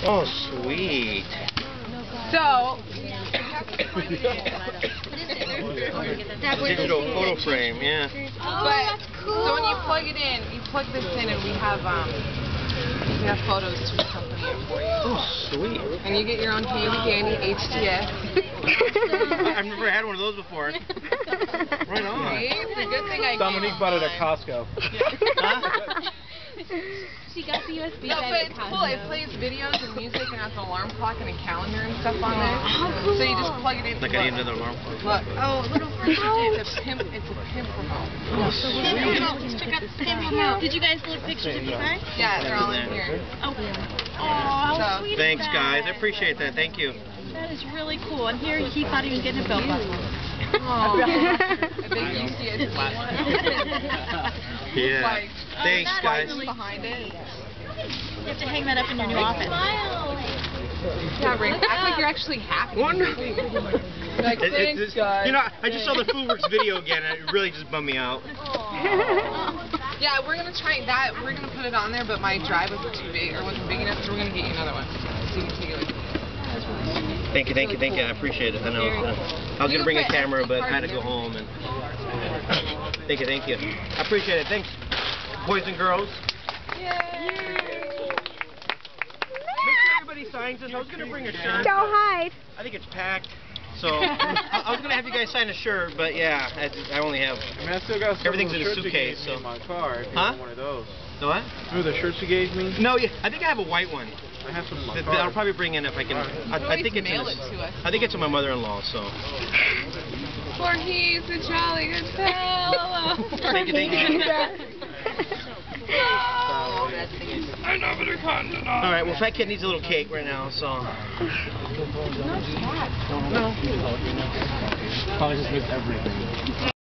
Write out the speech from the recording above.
Oh, sweet. So, Digital photo frame, yeah. but so when you plug it in, you plug this in, and we have photos to accompany it for you. Oh, sweet. And you get your own handy dandy HDS. I've never had one of those before. Right on. See? It's a good thing I Dominique bought it at Costco. Huh? She got the USB No, drive but at it's Costco. cool. It plays videos and music and has an alarm clock and a calendar and stuff on there. So you just plug it in. Like I need another alarm clock. Look. Oh, a little further. It's a pimp remote. Oh, sweet. Let's check out the pimp remote. Did you guys look pictures of you guys? Yeah, they're all in here. Oh, how sweet Thanks, is guys. I that? appreciate that. Thank you. That is really cool. And here, he's not even getting a belt buckle. Oh, a big UCS. Yeah. Like, Thanks, guys. behind it. You have to hang that up in your new office. Yeah, Ring. Act like you're actually happy. Wonderful. Like, thanks, guys. You know, I just saw the Foodworks video again, and it really just bummed me out. Yeah, we're gonna try that. We're gonna put it on there, but my drive wasn't too big or wasn't big enough, so we're gonna get you another one. So you can take it with you. Thank you. I appreciate it. I know. I was gonna bring a camera, but I had to go home. And thank you. I appreciate it. Thanks, boys and girls. Make sure everybody signs this. I was gonna bring a shirt. Don't hide. I think it's packed. So I was gonna have you guys sign a shirt, but yeah, I only have. I mean, I still got some Everything's of in the a shirts you suitcase, gave me so. in my car. If you Huh? want one of those. The what? Remember the shirts you gave me? No, yeah, I think I have a white one. I have some in my That car. I'll probably bring in if I can. I think it's in mail it to us. I think it's to my mother-in-law. So. For he's a jolly good fellow. Thank you. All right. Well, Fat Kid needs a little cake right now, so. Probably just missed everything.